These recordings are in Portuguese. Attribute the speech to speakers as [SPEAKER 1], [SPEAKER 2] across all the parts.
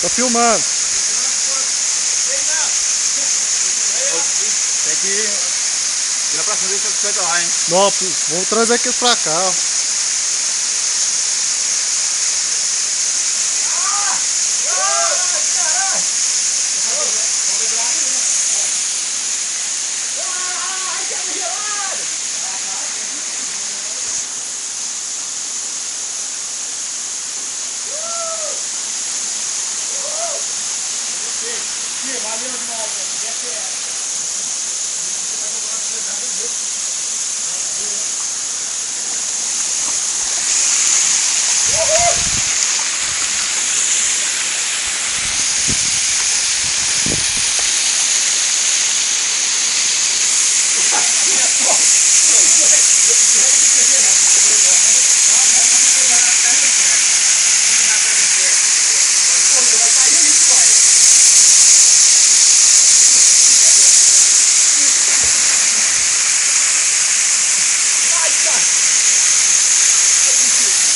[SPEAKER 1] Tô filmando.
[SPEAKER 2] Tem que ir na próxima vez você vai lá, hein?
[SPEAKER 1] Não, vamos trazer aqui pra cá, ó.
[SPEAKER 3] Valeu demais,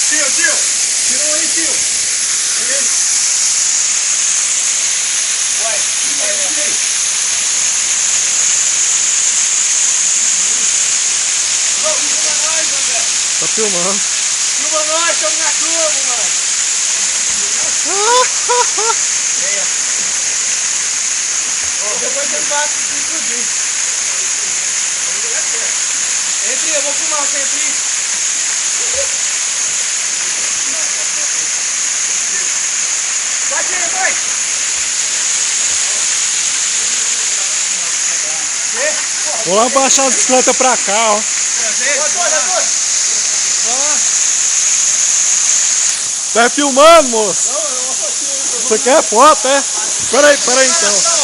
[SPEAKER 3] Tio, tirou aí, tio. Vai. Filma nós, André.
[SPEAKER 1] Tá filmando.
[SPEAKER 3] Filma nós, estamos na curva, mano. Depois você bate e explodir. Entre, eu vou filmar você aqui. Bate aí, vai!
[SPEAKER 1] Vou lá baixar a bicicleta pra cá, ó. Tá filmando, moço? Você quer foto, é? Pera aí então.